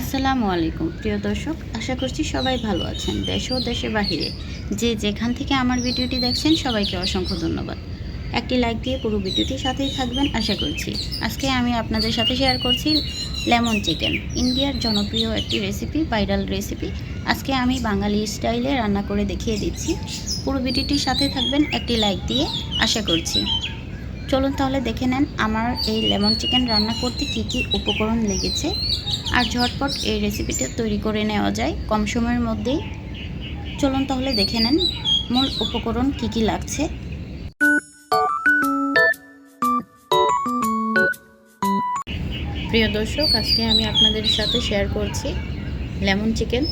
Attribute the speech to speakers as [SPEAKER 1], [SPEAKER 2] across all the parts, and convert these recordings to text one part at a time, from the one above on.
[SPEAKER 1] আসসালামু আলাইকুম প্রিয় দর্শক, আশা করছি সবাই ভালো আছেন। দেশ ও দেশের বাহিরে যে যেখান থেকে আমার ভিডিওটি দেখছেন সবাইকে অসংখ্য ধন্যবাদ। একটি লাইক দিয়ে পুরো ভিডিওটির সাথেই থাকবেন আশা করছি। আজকে আমি আপনাদের সাথে শেয়ার করছি লেমন চিকেন, ইন্ডিয়ার জনপ্রিয় একটি রেসিপি, ভাইরাল রেসিপি। আজকে আমি বাঙালি স্টাইলে রান্না করে দেখিয়ে দিচ্ছি। পুরো ভিডিওটির সাথে থাকবেন একটি লাইক দিয়ে আশা করছি। চলুন তাহলে দেখে নেন আমার এই লেমন চিকেন রান্না করতে কী কী উপকরণ লেগেছে, আর ঝটপট এই রেসিপিটা তৈরি করে নেওয়া যায় কম সময়ের মধ্যেই। চলুন তাহলে দেখে নেন মূল উপকরণ কী কী লাগছে। প্রিয় দর্শক, আজকে আমি আপনাদের সাথে শেয়ার করছি লেমন চিকেন।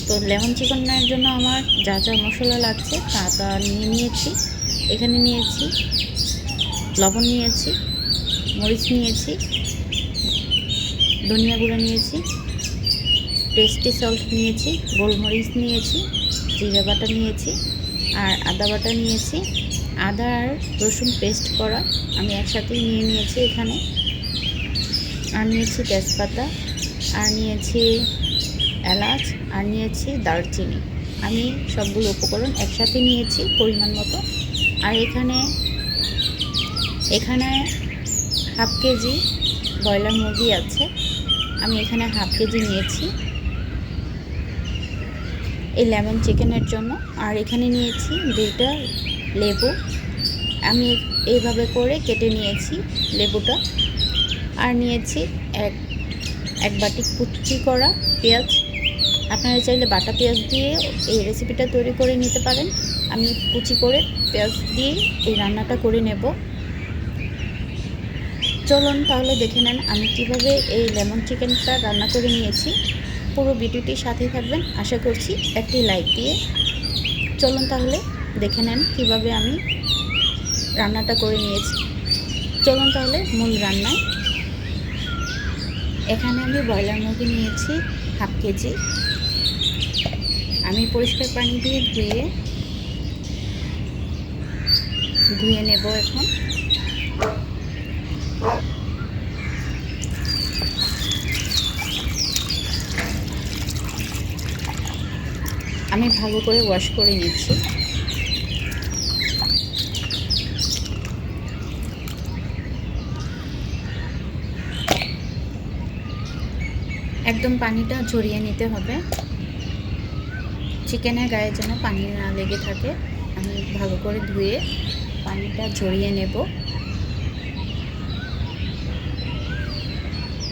[SPEAKER 1] তো লেমন চিকেনের জন্য আমার যা যা মশলা লাগছে তা নিয়েছি। এখানে নিয়েছি লবণ, নিয়েছি মরিচ, নিয়েছি ধনিয়া গুঁড়া, নিয়েছি টেস্টি সল্ট, নিয়েছি গোলমরিচ, নিয়েছি জিরা বাটা, নিয়েছি আর আদা বাটা নিয়েছি। আদা আর রসুন পেস্ট করা আমি একসাথেই নিয়েছি এখানে। আর নিয়েছি তেজপাতা, আর নিয়েছি এলাচ, আর নিয়েছি দারচিনি। আমি সবগুলো উপকরণ একসাথে নিয়েছি পরিমাণ মতো। আর এখানে হাফ কেজি ব্রয়লার মুরগি আছে, আমি এখানে হাফ কেজি নিয়েছি এই লেমন চিকেনের জন্য। আর এখানে নিয়েছি 2টা লেবু, আমি এইভাবে করে কেটে নিয়েছি লেবুটা। আর নিয়েছি এক বাটি কুচি করা পেঁয়াজ। আপনারা চাইলে বাটা পেঁয়াজ দিয়ে এই রেসিপিটা তৈরি করে নিতে পারেন। আমি কুচি করে পেঁয়াজ দিয়ে এই রান্নাটা করে নেব। চলুন তাহলে দেখে নেন আমি কিভাবে এই লেমন চিকেনটা রান্না করে নিয়েছি। পুরো ভিডিওটির সাথেই থাকবেন আশা করছি একটি লাইক দিয়ে। চলুন তাহলে দেখে নেন কিভাবে আমি রান্নাটা করে নিয়েছি। চলুন তাহলে মূল রান্নায়। এখানে আমি ব্রয়লার মুরগি নিয়েছি হাফ কেজি। আমি পরিষ্কার পানি দিয়ে ধুয়ে নেব এখন। আমি ভালো করে ওয়াশ করে নিচ্ছি। একদম পানিটা ঝরিয়ে নিতে হবে, চিকেনের গায়ে যেন পানি না লেগে থাকে। আমি ভালো করে ধুয়ে পানিটা ঝরিয়ে নেব।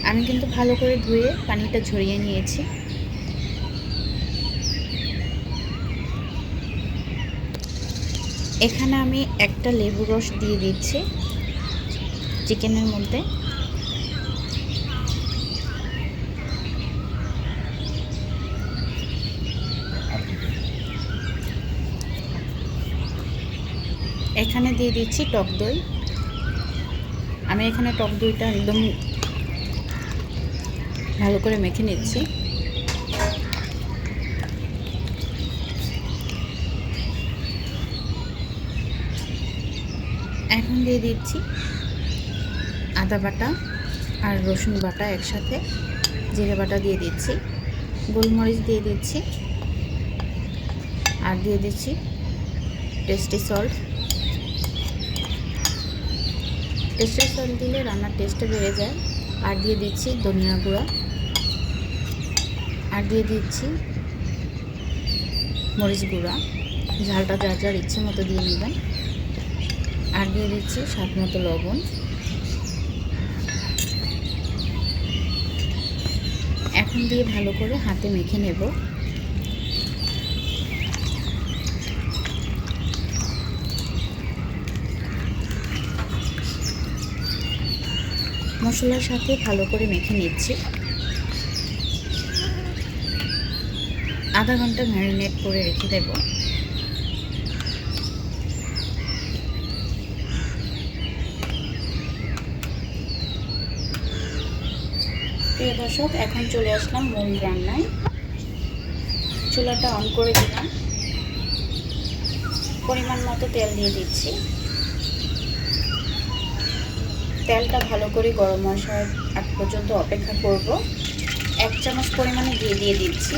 [SPEAKER 1] আমি কিন্তু ভালো করে ধুয়ে পানিটা ঝরিয়ে নিয়েছি। এখানে আমি একটা লেবু রস দিয়ে দিচ্ছি চিকেনের মধ্যে। এখানে দিয়ে দিচ্ছি টক দই। আমি এখানে টক দইটা একদম ভালো করে মেখে নিচ্ছি। এখন দিয়ে দিচ্ছি আদা বাটা আর রসুন বাটা একসাথে, জিরে বাটা দিয়ে দিচ্ছি, গোলমরিচ দিয়ে দিচ্ছি, আর দিয়ে দিচ্ছি টেস্টি সল্ট। টেস্টি সল্ট দিলে রান্নার টেস্টটা বেড়ে যায়। আর দিয়ে দিচ্ছি ধনিয়া গুঁড়া, আর দিয়ে দিচ্ছি মরিচ গুঁড়া। ঝালটা যার যার ইচ্ছে মতো দিয়ে নেবেন। আর দিয়ে দিচ্ছি স্বাদ মতো লবণ। এখন দিয়ে ভালো করে হাতে মেখে নেব। মশলার সাথে ভালো করে মেখে নিচ্ছি। আধা ঘন্টা ম্যারিনেট করে রেখে দেব। প্রিয় দর্শক, এখন চলে আসলাম মূল রান্নায়। চুলাটা অন করে দিলাম, পরিমাণ মতো তেল দিয়ে দিচ্ছি। তেলটা ভালো করে গরম আসার আগ পর্যন্ত অপেক্ষা করব। 1 চামচ পরিমাণে ঘি দিয়ে দিচ্ছি।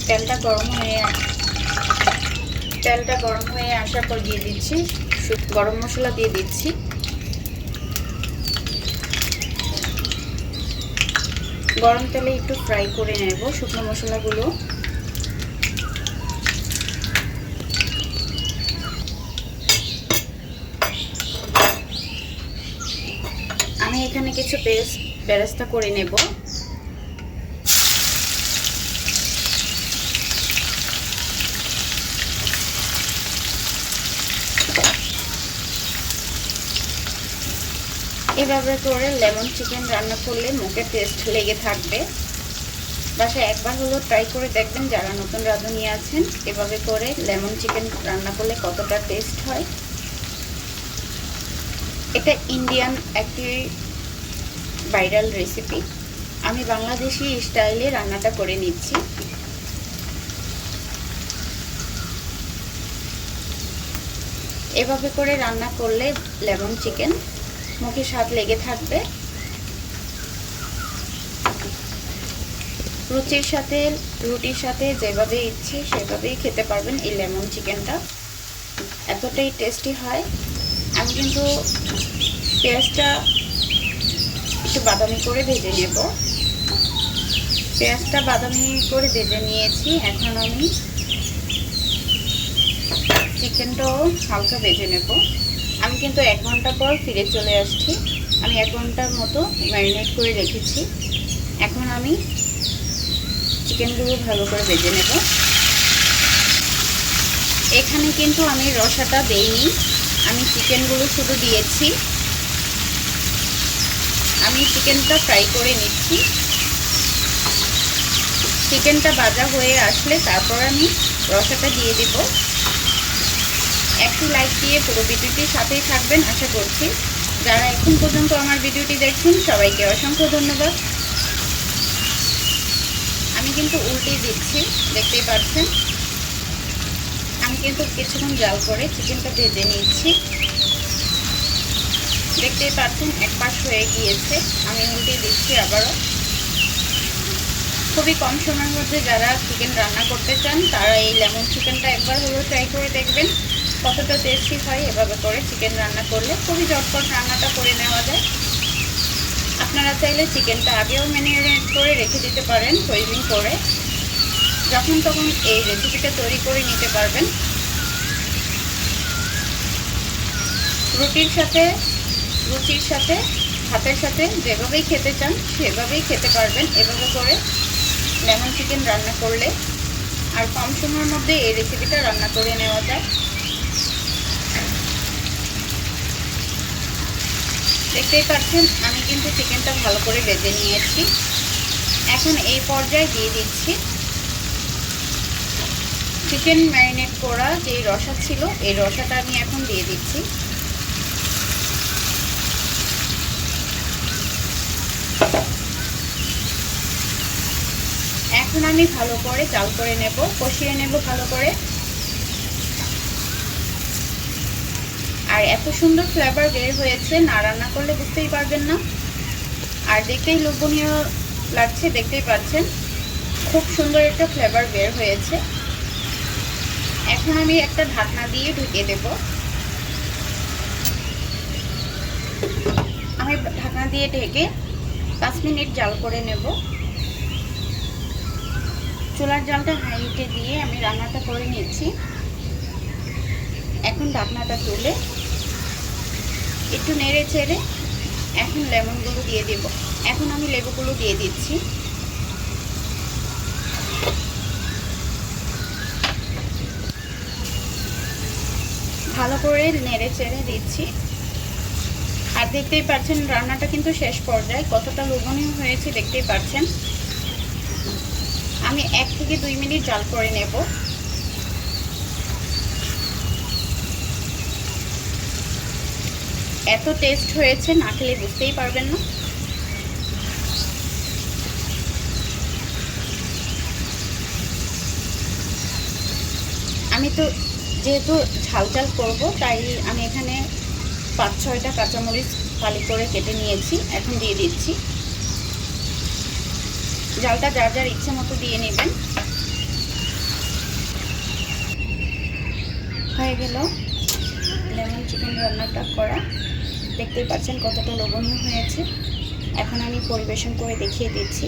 [SPEAKER 1] তেলটা গরম হয়ে আসার পর দিয়ে দিচ্ছি গরম মশলা দিয়ে দিচ্ছি। গরম তেলে একটু ফ্রাই করে নেব শুকনো মশলাগুলো। আমি এখানে কিছু বেরেস্তা করে নেব। এভাবে করে লেমন চিকেন রান্না করলে মুখে টেস্ট লেগে থাকবে। বাসায় একবার হলো ট্রাই করে দেখবেন যারা নতুন রাঁধুনি আছেন, এভাবে করে লেমন চিকেন রান্না করলে কতটা টেস্ট হয়। এটা ইন্ডিয়ান একটি ভাইরাল রেসিপি। আমি বাংলাদেশি স্টাইলে রান্নাটা করে নিচ্ছি। এভাবে করে রান্না করলে লেমন চিকেন মুখে স্বাদ লেগে থাকবে। রুটির সাথে যেভাবে ইচ্ছে সেভাবেই খেতে পারবেন এই লেমন চিকেনটা, এতটাই টেস্টি হয়। আমি কিন্তু পেঁয়াজটা একটু বাদামি করে ভেজে নেব। পেঁয়াজটা বাদামি করে ভেজে নিয়েছি। এখন আমি চিকেনটাও হালকা ভেজে নেব। আমি কিন্তু 1 ঘন্টা পর ফিরে চলে আসছি। আমি 1 ঘন্টার মতো ম্যারিনেট করে রেখেছি। এখন আমি চিকেনগুলো ভালো করে ভেজে নেব। এখানে কিন্তু আমি রসাটা দেইনি, আমি চিকেনগুলো শুধু দিয়েছি। আমি চিকেনটা ফ্রাই করে নিচ্ছি। চিকেনটা ভাজা হয়ে আসলে তারপর আমি রসাটা দিয়ে দিব। একটি লাইক দিয়ে পুরো ভিডিওটির সাথেই থাকবেন আশা করছি। যারা এখন পর্যন্ত আমার ভিডিওটি দেখছেন সবাইকে অসংখ্য ধন্যবাদ। আমি কিন্তু উল্টে দিচ্ছি, দেখতেই পাচ্ছেন। আমি কিন্তু কিছুক্ষণ জাল করে চিকেনটা ভেজে নিচ্ছি। দেখতেই পাচ্ছেন এক পাশ হয়ে গিয়েছে। আমি উল্টে দিচ্ছি আবারও। খুবই কম সময়ের মধ্যে যারা চিকেন রান্না করতে চান তারা এই লেমন চিকেনটা একবার হলেও ট্রাই করে দেখবেন কতটা টেস্টি হয়। এভাবে করে চিকেন রান্না করলে খুবই ঝটপট রান্নাটা করে নেওয়া যায়। আপনারা চাইলে চিকেনটা আগেও ম্যারিনেট করে রেখে দিতে পারেন ফ্রোজিং করে, যখন তখন এই রেসিপিটা তৈরি করে নিতে পারবেন। রুটির সাথে ভাতের সাথে যেভাবেই খেতে চান সেভাবেই খেতে পারবেন এভাবে করে লেমন চিকেন রান্না করলে। আর কম সময়ের মধ্যে এই রেসিপিটা রান্না করে নেওয়া যায়। দেখতেই পাচ্ছেন আমি কিন্তু চিকেনটা ভালো করে ভেজে নিয়েছি। এখন এই পর্যায়ে দিয়ে দিচ্ছি চিকেন ম্যারিনেট করা যে রসা ছিল, এই রসাটা আমি এখন দিয়ে দিচ্ছি। এখন আমি ভালো করে জাল করে নেব, কষিয়ে নেব ভালো করে। আর এত সুন্দর ফ্লেভার বের হয়েছে, না রান্না করলে বুঝতেই পারবেন না। আর দেখতেই লোভনীয় লাগছে, দেখতেই পাচ্ছেন খুব সুন্দর একটা ফ্লেভার বের হয়েছে। এখন আমি একটা ঢাকনা দিয়ে ঢেকে দেব। আমি ঢাকনা দিয়ে ঢেকে 5 মিনিট জাল করে নেব। চুলার জালটা হাই হিটে দিয়ে আমি রান্নাটা করে নিচ্ছি। এখন ঢাকনাটা তুলে একটু নেড়ে চেড়ে এখন লেমনগুলো দিয়ে দেব। এখন আমি লেবুগুলো দিয়ে দিচ্ছি। ভালো করে নেড়ে চেড়ে দিচ্ছি। আর দেখতেই পাচ্ছেন রান্নাটা কিন্তু শেষ পর্যায়ে কতটা লোভনীয় হয়েছে, দেখতেই পাচ্ছেন। আমি 1 থেকে 2 মিনিট জাল করে নেব। এত টেস্ট হয়েছে, না খেলে বুঝতেই পারবেন না। আমি তো যেহেতু ঝাল ঝাল করব তাই আমি এখানে 5-6টা কাঁচামরিচ ফালি করে কেটে নিয়েছি, এখন দিয়ে দিচ্ছি। জালটা যার যার ইচ্ছে মতো দিয়ে নেবেন। হয়ে গেল লেমন চিকেন রান্নাটা করা। দেখতেই পাচ্ছেন কতটা লোভনীয় হয়েছে। এখন আমি পরিবেশন করে দেখিয়ে দিচ্ছি।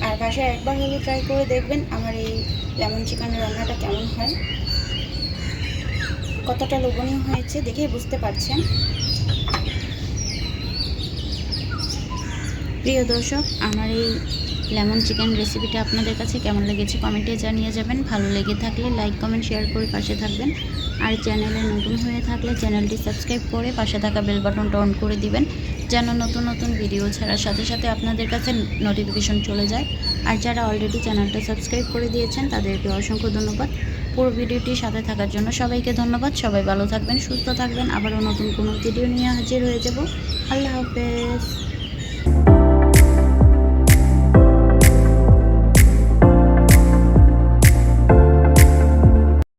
[SPEAKER 1] আর বাসায় একবার হলে ট্রাই করে দেখবেন আমার এই লেমন চিকেন রান্নাটা কেমন হয়। কতটা লোভনীয় হয়েছে দেখে বুঝতে পারছেন। প্রিয় দর্শক, আমার এই লেমন চিকেন রেসিপিটা আপনাদের কাছে কেমন লেগেছে কমেন্টে জানিয়ে যাবেন। ভালো লেগে থাকলে লাইক কমেন্ট শেয়ার করে পাশে থাকবেন। আর চ্যানেলে নতুন হয়ে থাকলে চ্যানেলটি সাবস্ক্রাইব করে পাশে থাকা বেল বাটনটা অন করে দিবেন, যেন নতুন নতুন ভিডিও ছাড়ার সাথে সাথে আপনাদের কাছে নোটিফিকেশন চলে যায়। আর যারা অলরেডি চ্যানেলটা সাবস্ক্রাইব করে দিয়েছেন তাদেরকে অসংখ্য ধন্যবাদ। পুরো ভিডিওটির সাথে থাকার জন্য সবাইকে ধন্যবাদ। সবাই ভালো থাকবেন, সুস্থ থাকবেন। আবারও নতুন কোনো ভিডিও নিয়ে হাজির হয়ে যাব। আল্লাহ হাফেজ।